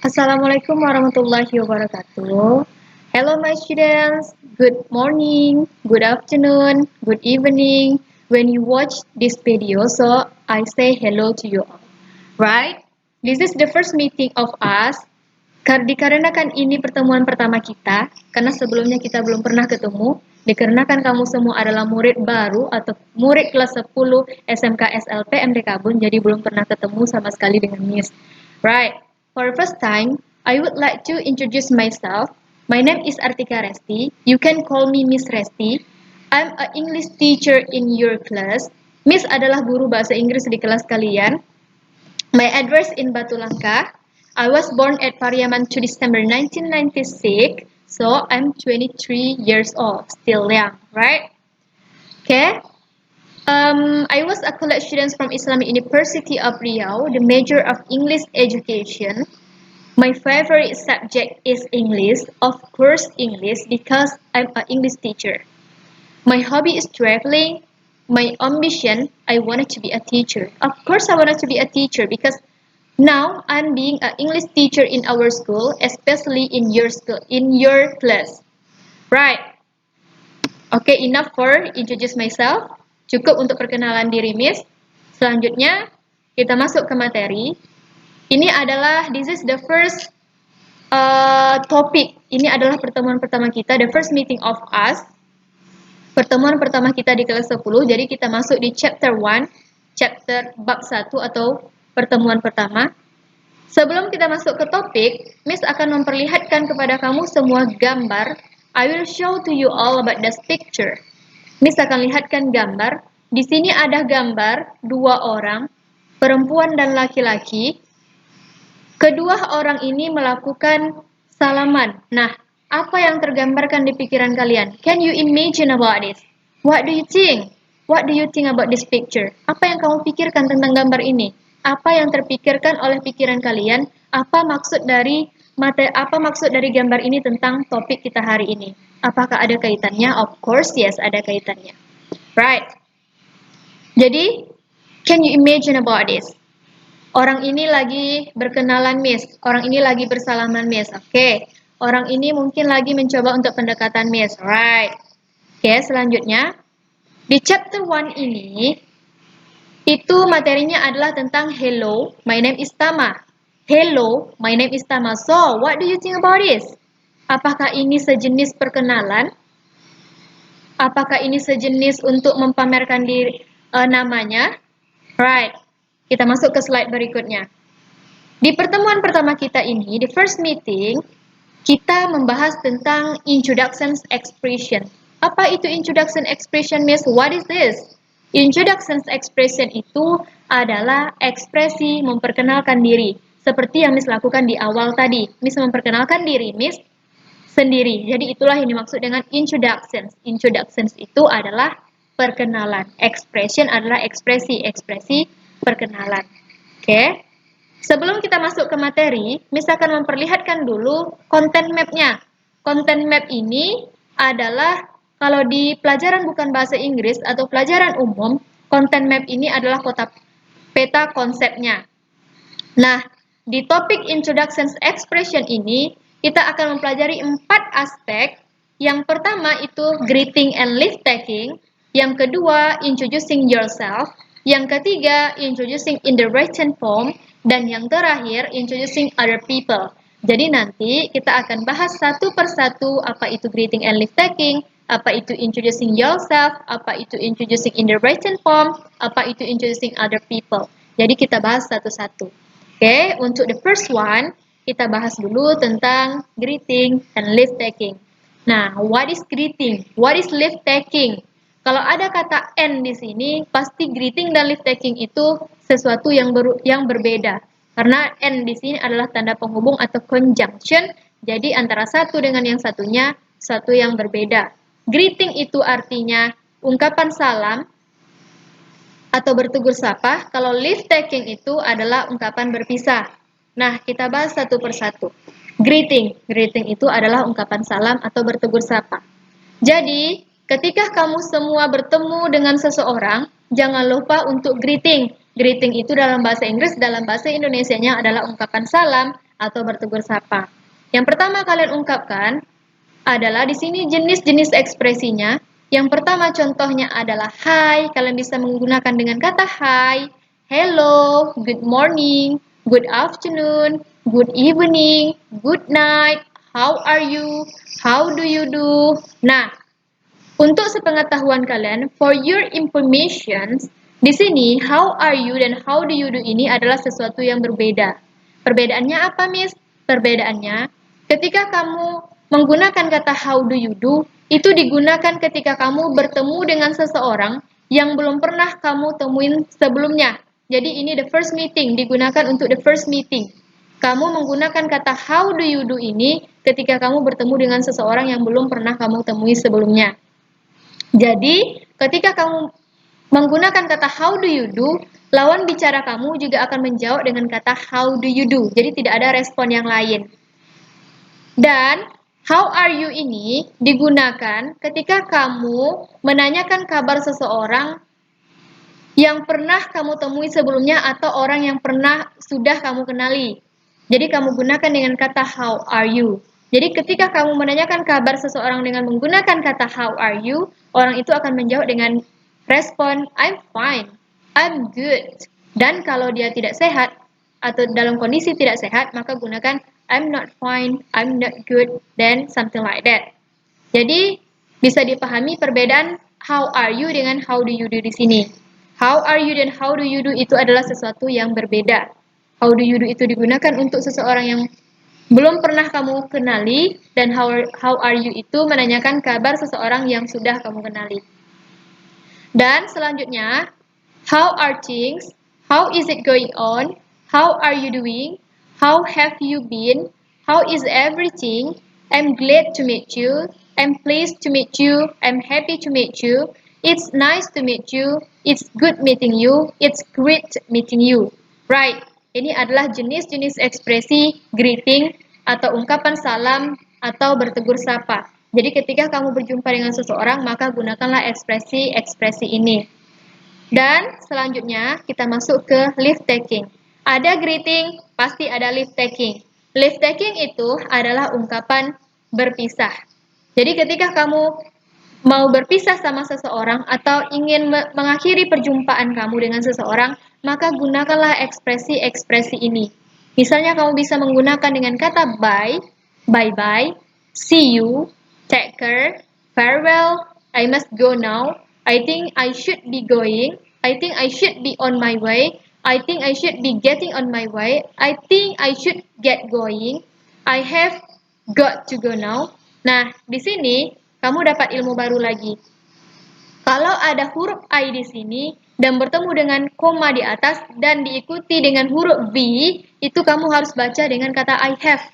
Assalamualaikum warahmatullahi wabarakatuh. Hello my students, good morning, good afternoon, good evening. When you watch this video, so I say hello to you all. Right? This is the first meeting of us. Dikarenakan ini pertemuan pertama kita, karena sebelumnya kita belum pernah ketemu, dikarenakan kamu semua adalah murid baru atau murid kelas 10 SMK SLP MD Kabun, jadi belum pernah ketemu sama sekali dengan Miss. Right. For the first time, I would like to introduce myself. My name is Artika Resti. You can call me Miss Resti. I'm an English teacher in your class. Miss adalah guru bahasa Inggris di kelas kalian. My address in Batu Langkah. I was born at Pariaman 2 December 1996. So I'm 23 years old. Still young, right? Okay. I was a college student from Islamic University of Riau, the major of English education. My favorite subject is English, of course English, because I'm an English teacher. My hobby is traveling. My ambition, I wanted to be a teacher. Of course I wanted to be a teacher because now I'm being an English teacher in our school, especially in your school, in your class. Right. Okay, enough for introduce myself. Cukup untuk perkenalan diri Miss. Selanjutnya kita masuk ke materi. This is the first topik. Ini adalah pertemuan pertama kita, the first meeting of us. Pertemuan pertama kita di kelas 10. Jadi kita masuk di chapter 1, chapter bab 1 atau pertemuan pertama. Sebelum kita masuk ke topik, Miss akan memperlihatkan kepada kamu semua gambar. I will show to you all about this picture. Miss akan lihatkan gambar. Di sini ada gambar dua orang, perempuan dan laki-laki. Kedua orang ini melakukan salaman. Nah, apa yang tergambarkan di pikiran kalian? Can you imagine about this? What do you think? What do you think about this picture? Apa yang kamu pikirkan tentang gambar ini? Apa yang terpikirkan oleh pikiran kalian? Apa maksud dari gambar ini tentang topik kita hari ini? Apakah ada kaitannya? Of course, yes, ada kaitannya. Right. Jadi, can you imagine about this? Orang ini lagi berkenalan Miss. Orang ini lagi bersalaman Miss. Oke. Orang ini mungkin lagi mencoba untuk pendekatan Miss. Right. Oke, selanjutnya. Di chapter 1 ini, itu materinya adalah tentang hello, my name is Tama. Hello, my name is Tama. So, what do you think about this? Apakah ini sejenis perkenalan? Apakah ini sejenis untuk mempamerkan diri namanya? Right. Kita masuk ke slide berikutnya. Di pertemuan pertama kita ini, the first meeting, kita membahas tentang introduction expression. Apa itu introduction expression, Miss? What is this? Introduction expression itu adalah ekspresi memperkenalkan diri. Seperti yang Miss lakukan di awal tadi. Miss memperkenalkan diri, Miss sendiri. Jadi itulah yang dimaksud dengan introductions. Introductions itu adalah perkenalan. Expression adalah ekspresi perkenalan. Oke. Sebelum kita masuk ke materi, Miss akan memperlihatkan dulu content map-nya. Content map ini adalah kalau di pelajaran bukan bahasa Inggris atau pelajaran umum, content map ini adalah peta konsepnya. Nah, di topik introduction expression ini, kita akan mempelajari 4 aspek. Yang pertama itu greeting and leave taking. Yang kedua, introducing yourself. Yang ketiga, introducing in the written form. Dan yang terakhir, introducing other people. Jadi nanti kita akan bahas satu persatu apa itu greeting and leave taking, apa itu introducing yourself, apa itu introducing in the written form, apa itu introducing other people. Jadi kita bahas satu-satu. Oke, untuk the first one, kita bahas dulu tentang greeting and leave taking. Nah, what is greeting? What is leave taking? Kalau ada kata and di sini, pasti greeting dan leave taking itu sesuatu yang berbeda. Karena and di sini adalah tanda penghubung atau conjunction, jadi antara satu dengan yang satunya, satu yang berbeda. Greeting itu artinya ungkapan salam atau bertegur sapa. Kalau leave taking itu adalah ungkapan berpisah. Nah, kita bahas satu persatu. Greeting itu adalah ungkapan salam atau bertegur sapa. Jadi, ketika kamu semua bertemu dengan seseorang, jangan lupa untuk greeting. Greeting itu dalam bahasa Inggris, dalam bahasa Indonesianya adalah ungkapan salam atau bertegur sapa. Yang pertama kalian ungkapkan adalah di sini jenis-jenis ekspresinya. Yang pertama contohnya adalah hi, kalian bisa menggunakan dengan kata hi, hello, good morning, good afternoon, good evening, good night, how are you, how do you do. Nah, untuk sepengetahuan kalian, for your information, di sini how are you dan how do you do ini adalah sesuatu yang berbeda. Perbedaannya apa, Miss? Perbedaannya ketika kamu menggunakan kata how do you do, itu digunakan ketika kamu bertemu dengan seseorang yang belum pernah kamu temuin sebelumnya. Jadi ini the first meeting, digunakan untuk the first meeting. Kamu menggunakan kata how do you do ini ketika kamu bertemu dengan seseorang yang belum pernah kamu temui sebelumnya. Jadi, ketika kamu menggunakan kata how do you do, lawan bicara kamu juga akan menjawab dengan kata how do you do. Jadi tidak ada respon yang lain. Dan how are you ini digunakan ketika kamu menanyakan kabar seseorang yang pernah kamu temui sebelumnya atau orang yang pernah sudah kamu kenali. Jadi kamu gunakan dengan kata how are you. Jadi ketika kamu menanyakan kabar seseorang dengan menggunakan kata how are you, orang itu akan menjawab dengan respon I'm fine, I'm good. Dan kalau dia tidak sehat atau dalam kondisi tidak sehat, maka gunakan I'm not fine, I'm not good, then something like that. Jadi bisa dipahami perbedaan how are you dengan how do you do di sini. How are you dan how do you do itu adalah sesuatu yang berbeda. How do you do itu digunakan untuk seseorang yang belum pernah kamu kenali, dan how are you itu menanyakan kabar seseorang yang sudah kamu kenali. Dan selanjutnya, how are things? How is it going on? How are you doing? How have you been? How is everything? I'm glad to meet you. I'm pleased to meet you. I'm happy to meet you. It's nice to meet you. It's good meeting you. It's great meeting you. Right. Ini adalah jenis-jenis ekspresi greeting atau ungkapan salam atau bertegur sapa. Jadi ketika kamu berjumpa dengan seseorang, maka gunakanlah ekspresi-ekspresi ini. Dan selanjutnya kita masuk ke leave taking. Ada greeting, pasti ada leave taking. Leave taking itu adalah ungkapan berpisah. Jadi ketika kamu mau berpisah sama seseorang atau ingin mengakhiri perjumpaan kamu dengan seseorang, maka gunakanlah ekspresi-ekspresi ini. Misalnya kamu bisa menggunakan dengan kata bye, bye-bye, see you, take care, farewell, I must go now, I think I should be going, I think I should be on my way, I think I should be getting on my way, I think I should get going, I have got to go now. Nah, di sini kamu dapat ilmu baru lagi. Kalau ada huruf I di sini dan bertemu dengan koma di atas dan diikuti dengan huruf V, itu kamu harus baca dengan kata I have.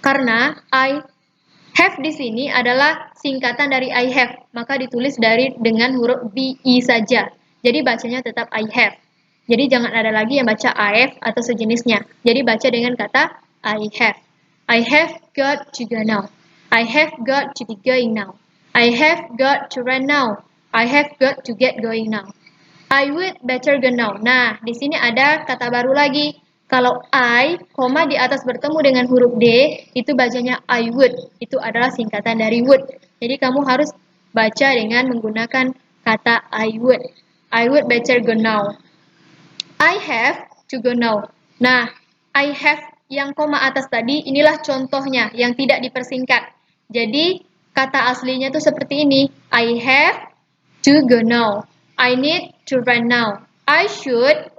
Karena I have di sini adalah singkatan dari I have, maka ditulis dengan huruf VI saja. Jadi bacanya tetap I have. Jadi jangan ada lagi yang baca I have atau sejenisnya. Jadi baca dengan kata I have. I have got to go now. I have got to be going now. I have got to run now. I have got to get going now. I would better go now. Nah, di sini ada kata baru lagi. Kalau I, koma di atas bertemu dengan huruf D, itu bacanya I would. Itu adalah singkatan dari would. Jadi kamu harus baca dengan menggunakan kata I would. I would better go now. I have to go now. Nah, I have yang koma atas tadi, inilah contohnya yang tidak dipersingkat. Jadi, kata aslinya tuh seperti ini. I have to go now. I need to run now. I should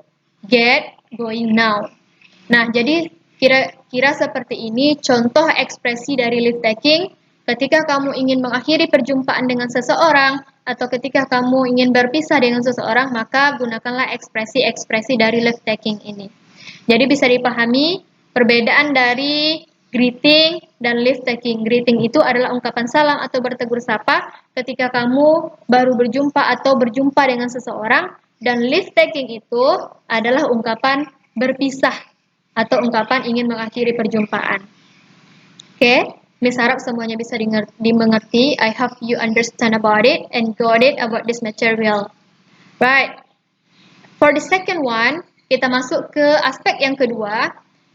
get going now. Nah, jadi kira-kira seperti ini contoh ekspresi dari leave taking ketika kamu ingin mengakhiri perjumpaan dengan seseorang atau ketika kamu ingin berpisah dengan seseorang, maka gunakanlah ekspresi-ekspresi dari leave taking ini. Jadi bisa dipahami perbedaan dari greeting dan leave taking. Greeting itu adalah ungkapan salam atau bertegur sapa ketika kamu baru berjumpa atau berjumpa dengan seseorang, dan leave taking itu adalah ungkapan berpisah atau ungkapan ingin mengakhiri perjumpaan. Oke, Miss harap semuanya bisa dimengerti. I hope you understand about it and got it about this material. Right. For the second one, kita masuk ke aspek yang kedua,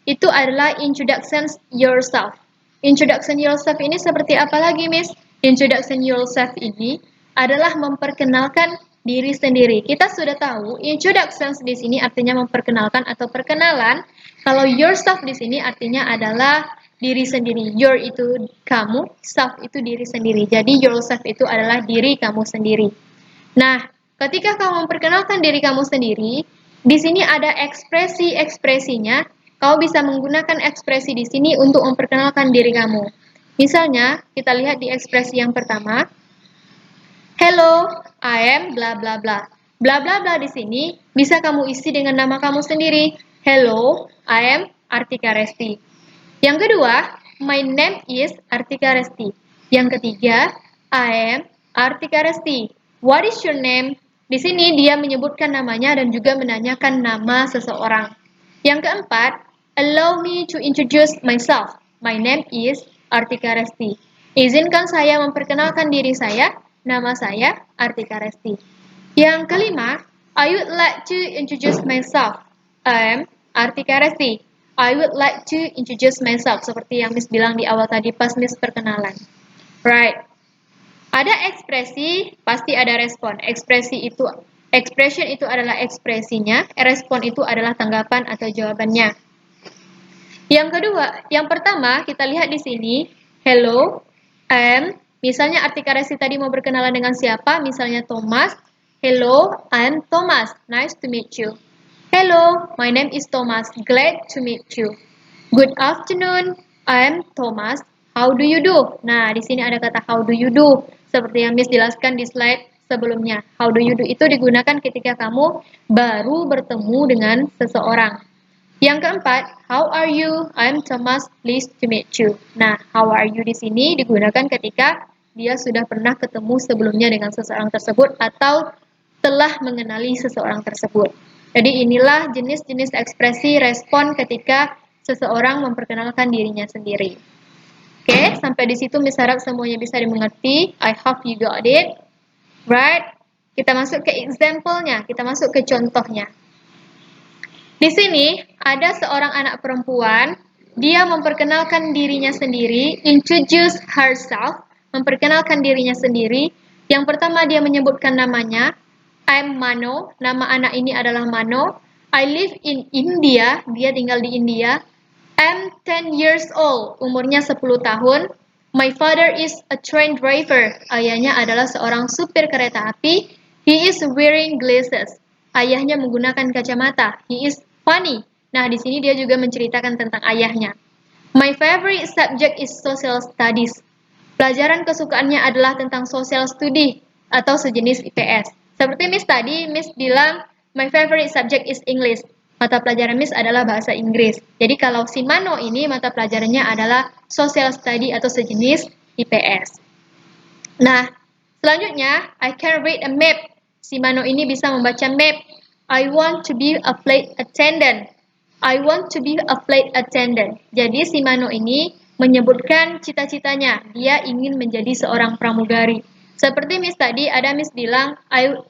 itu adalah introduction yourself. Introduction yourself ini seperti apa lagi, Miss? Introduction yourself ini adalah memperkenalkan diri sendiri. Kita sudah tahu introduction di sini artinya memperkenalkan atau perkenalan. Kalau yourself di sini artinya adalah diri sendiri. Your itu kamu, self itu diri sendiri. Jadi yourself itu adalah diri kamu sendiri. Nah, ketika kamu memperkenalkan diri kamu sendiri, di sini ada ekspresi-ekspresinya. Kau bisa menggunakan ekspresi di sini untuk memperkenalkan diri kamu. Misalnya, kita lihat di ekspresi yang pertama. Hello, I am bla bla bla. Bla bla bla di sini bisa kamu isi dengan nama kamu sendiri. Hello, I am Artika Resti. Yang kedua, my name is Artika Resti. Yang ketiga, I am Artika Resti. What is your name? Di sini dia menyebutkan namanya dan juga menanyakan nama seseorang. Yang keempat, allow me to introduce myself. My name is Artika Resti. Izinkan saya memperkenalkan diri saya. Nama saya Artika Resti. Yang kelima, I would like to introduce myself. I am Artika Resti. I would like to introduce myself. Seperti yang Miss bilang di awal tadi pas Miss perkenalan. Right. Ada ekspresi, pasti ada respon. Expression itu adalah ekspresinya, respon itu adalah tanggapan atau jawabannya. Yang pertama kita lihat di sini, hello, misalnya Artika Resti tadi mau berkenalan dengan siapa? Misalnya Thomas. Hello, I'm Thomas. Nice to meet you. Hello, my name is Thomas. Glad to meet you. Good afternoon, I'm Thomas. How do you do? Nah, di sini ada kata how do you do. Seperti yang Miss jelaskan di slide sebelumnya. How do you do itu digunakan ketika kamu baru bertemu dengan seseorang. Yang keempat, how are you? I'm Thomas, pleased to meet you. Nah, how are you di sini digunakan ketika dia sudah pernah ketemu sebelumnya dengan seseorang tersebut atau telah mengenali seseorang tersebut. Jadi inilah jenis-jenis ekspresi respon ketika seseorang memperkenalkan dirinya sendiri. Oke, sampai di situ Miss harap semuanya bisa dimengerti. I hope you got it. Right? Kita masuk ke example-nya, kita masuk ke contohnya. Di sini ada seorang anak perempuan, dia memperkenalkan dirinya sendiri, introduce herself, memperkenalkan dirinya sendiri. Yang pertama dia menyebutkan namanya, I'm Mano, nama anak ini adalah Mano. I live in India, dia tinggal di India. I'm 10 years old, umurnya 10 tahun. My father is a train driver, ayahnya adalah seorang supir kereta api. He is wearing glasses, ayahnya menggunakan kacamata. He is funny. Nah, di sini dia juga menceritakan tentang ayahnya. My favorite subject is social studies. Pelajaran kesukaannya adalah tentang social study atau sejenis IPS. Seperti Miss tadi, Miss bilang my favorite subject is English. Mata pelajaran Miss adalah bahasa Inggris. Jadi kalau si Mano ini mata pelajarannya adalah social study atau sejenis IPS. Nah, selanjutnya I can read a map. Si Mano ini bisa membaca map. I want to be a flight attendant. I want to be a flight attendant. Jadi si Mano ini menyebutkan cita-citanya. Dia ingin menjadi seorang pramugari. Seperti Miss tadi, ada Miss bilang,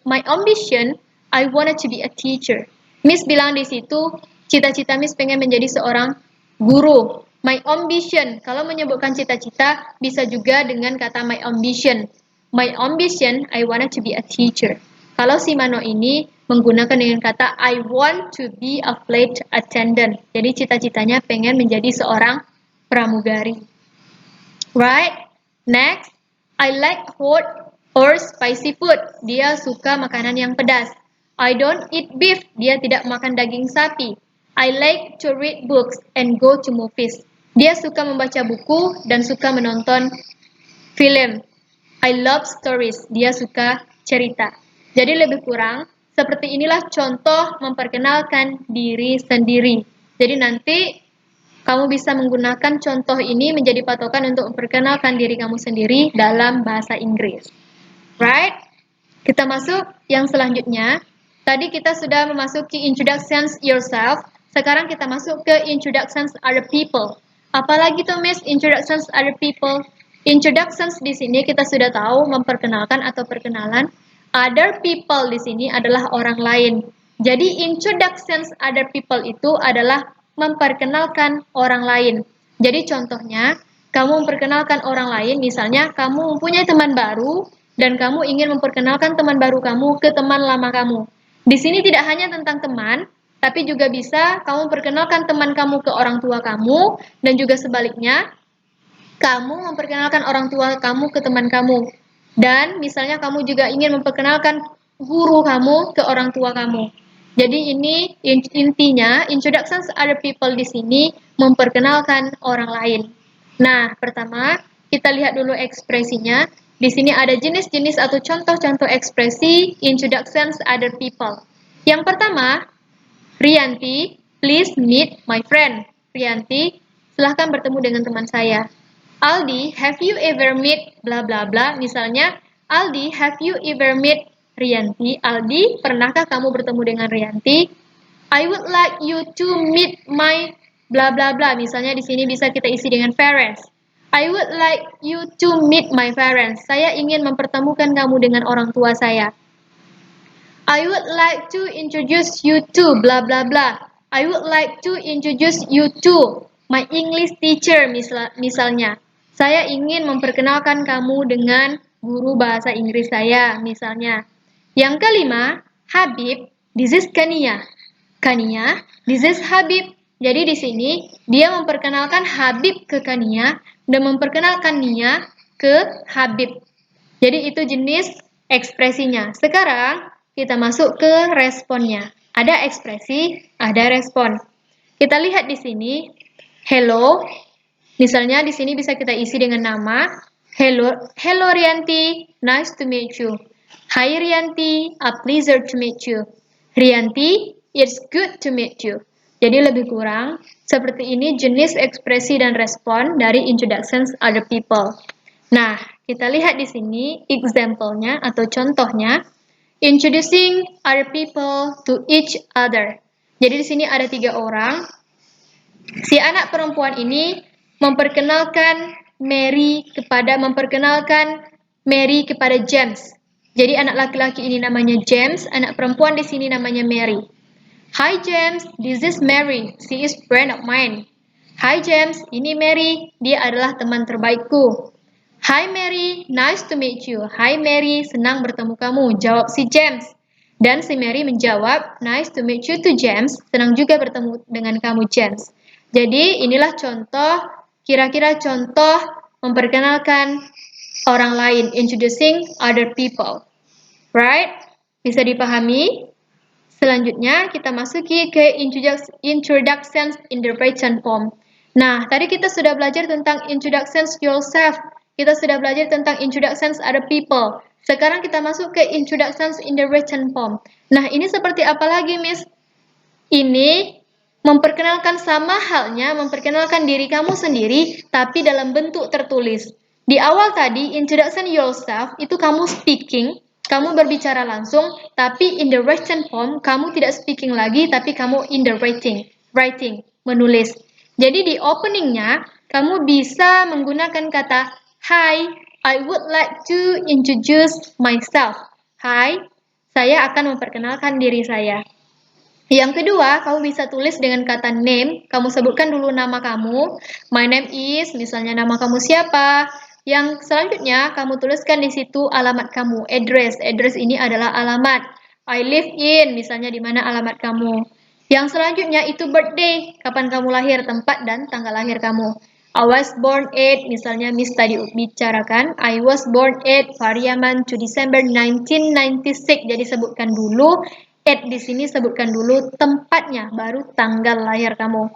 my ambition, I wanted to be a teacher. Miss bilang di situ, cita-cita Miss pengen menjadi seorang guru. My ambition, kalau menyebutkan cita-cita, bisa juga dengan kata my ambition. My ambition, I wanted to be a teacher. Kalau si Mano ini menggunakan dengan kata I want to be a flight attendant. Jadi cita-citanya pengen menjadi seorang pramugari. Right? Next, I like hot or spicy food. Dia suka makanan yang pedas. I don't eat beef. Dia tidak makan daging sapi. I like to read books and go to movies. Dia suka membaca buku dan suka menonton film. I love stories. Dia suka cerita. Jadi lebih kurang, seperti inilah contoh memperkenalkan diri sendiri. Jadi nanti kamu bisa menggunakan contoh ini menjadi patokan untuk memperkenalkan diri kamu sendiri dalam bahasa Inggris. Right? Kita masuk yang selanjutnya. Tadi kita sudah memasuki introductions yourself. Sekarang kita masuk ke introductions other people. Apalagi tuh Miss introductions other people? Introductions di sini kita sudah tahu memperkenalkan atau perkenalan. Other people di sini adalah orang lain. Jadi introductions other people itu adalah memperkenalkan orang lain. Jadi contohnya, kamu memperkenalkan orang lain, misalnya kamu mempunyai teman baru dan kamu ingin memperkenalkan teman baru kamu ke teman lama kamu. Di sini tidak hanya tentang teman, tapi juga bisa kamu memperkenalkan teman kamu ke orang tua kamu dan juga sebaliknya, kamu memperkenalkan orang tua kamu ke teman kamu. Dan misalnya kamu juga ingin memperkenalkan guru kamu ke orang tua kamu. Jadi ini intinya introduction to other people di sini memperkenalkan orang lain. Nah, pertama kita lihat dulu ekspresinya. Di sini ada jenis-jenis atau contoh-contoh ekspresi introduction to other people. Yang pertama, Rianti, please meet my friend. Rianti, silahkan bertemu dengan teman saya. Aldi, have you ever met bla bla bla? Misalnya, Aldi, have you ever met Rianti? Aldi, pernahkah kamu bertemu dengan Rianti? I would like you to meet my bla bla bla. Misalnya di sini bisa kita isi dengan parents. I would like you to meet my parents. Saya ingin mempertemukan kamu dengan orang tua saya. I would like to introduce you to bla bla bla. I would like to introduce you to my English teacher misalnya. Saya ingin memperkenalkan kamu dengan guru bahasa Inggris saya misalnya. Yang kelima, Habib, this is Kania. Kania, this is Habib. Jadi di sini dia memperkenalkan Habib ke Kania dan memperkenalkan Nia ke Habib. Jadi itu jenis ekspresinya. Sekarang kita masuk ke responnya. Ada ekspresi, ada respon. Kita lihat di sini, hello. Misalnya di sini bisa kita isi dengan nama. Hello, hello Rianti, nice to meet you. Hi Rianti, a pleasure to meet you. Rianti, it's good to meet you. Jadi lebih kurang seperti ini jenis ekspresi dan respon dari introductions other people. Nah, kita lihat di sini example-nya atau contohnya introducing other people to each other. Jadi di sini ada 3 orang. Si anak perempuan ini memperkenalkan Mary kepada James. Jadi anak laki-laki ini namanya James, anak perempuan di sini namanya Mary. Hi James, this is Mary. She is friend of mine. Hi James, ini Mary. Dia adalah teman terbaikku. Hi Mary, nice to meet you. Hi Mary, senang bertemu kamu. Jawab si James. Dan si Mary menjawab, nice to meet you to James. Senang juga bertemu dengan kamu James. Jadi inilah contoh, kira-kira contoh memperkenalkan orang lain, introducing other people. Right? Bisa dipahami? Selanjutnya kita masuki ke introductions interpretation form. Nah, tadi kita sudah belajar tentang introductions yourself. Kita sudah belajar tentang introductions other people. Sekarang kita masuk ke introductions interpretation form. Nah, ini seperti apa lagi, Miss? Ini memperkenalkan sama halnya memperkenalkan diri kamu sendiri, tapi dalam bentuk tertulis. Di awal tadi, introduction yourself, itu kamu speaking, kamu berbicara langsung, tapi in the written form, kamu tidak speaking lagi, tapi kamu in the writing, menulis. Jadi di openingnya, kamu bisa menggunakan kata, Hi, I would like to introduce myself. Hai, saya akan memperkenalkan diri saya. Yang kedua, kamu bisa tulis dengan kata name. Kamu sebutkan dulu nama kamu. My name is, misalnya nama kamu siapa. Yang selanjutnya, kamu tuliskan di situ alamat kamu, address. Address ini adalah alamat. I live in, misalnya di mana alamat kamu. Yang selanjutnya itu birthday, kapan kamu lahir, tempat dan tanggal lahir kamu. I was born at, misalnya Miss tadi bicarakan, I was born at Pariaman to December 1996. Jadi sebutkan dulu at di sini sebutkan dulu tempatnya, baru tanggal lahir kamu.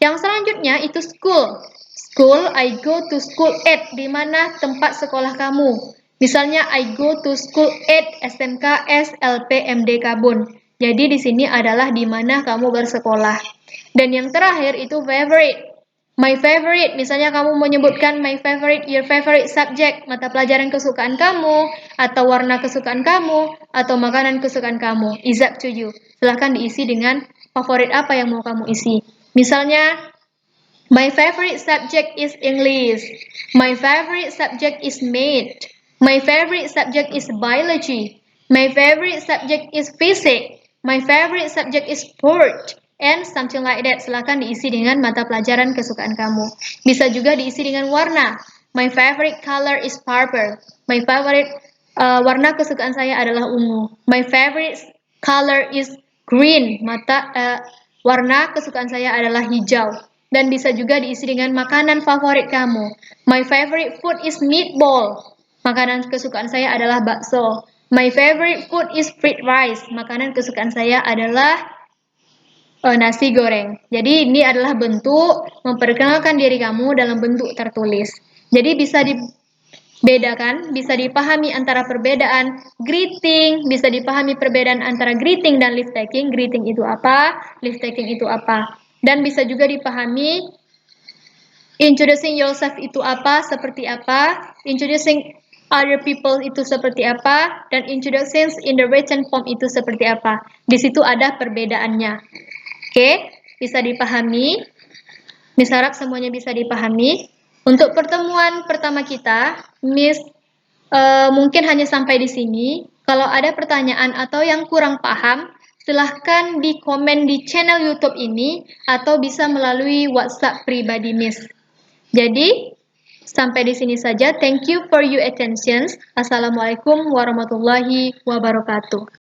Yang selanjutnya itu school. School, I go to school at, di mana tempat sekolah kamu. Misalnya I go to school at SMK SLP MD Kabun. Jadi di sini adalah di mana kamu bersekolah. Dan yang terakhir itu favorite. My favorite, misalnya kamu menyebutkan my favorite, your favorite subject, mata pelajaran kesukaan kamu, atau warna kesukaan kamu, atau makanan kesukaan kamu. It's up to you. Silahkan diisi dengan favorit apa yang mau kamu isi. Misalnya, my favorite subject is English. My favorite subject is math. My favorite subject is biology. My favorite subject is physics. My favorite subject is sport. and something like that. Silakan diisi dengan mata pelajaran kesukaan kamu. Bisa juga diisi dengan warna. My favorite color is purple. My favorite warna kesukaan saya adalah ungu. My favorite color is green. Warna kesukaan saya adalah hijau. Dan bisa juga diisi dengan makanan favorit kamu. My favorite food is meatball. Makanan kesukaan saya adalah bakso. My favorite food is fried rice. Makanan kesukaan saya adalah nasi goreng. Jadi ini adalah bentuk memperkenalkan diri kamu dalam bentuk tertulis. Jadi bisa dibedakan, bisa dipahami antara perbedaan greeting, bisa dipahami perbedaan antara greeting dan leave taking. Greeting itu apa, leave taking itu apa. Dan bisa juga dipahami introducing yourself itu apa, seperti apa, introducing other people itu seperti apa, dan introducing in the written form itu seperti apa. Di situ ada perbedaannya. Oke, bisa dipahami. Miss harap semuanya bisa dipahami. Untuk pertemuan pertama kita, Miss mungkin hanya sampai di sini. Kalau ada pertanyaan atau yang kurang paham, silahkan di komen di channel YouTube ini atau bisa melalui WhatsApp pribadi Miss. Jadi, sampai di sini saja. Thank you for your attention. Assalamualaikum warahmatullahi wabarakatuh.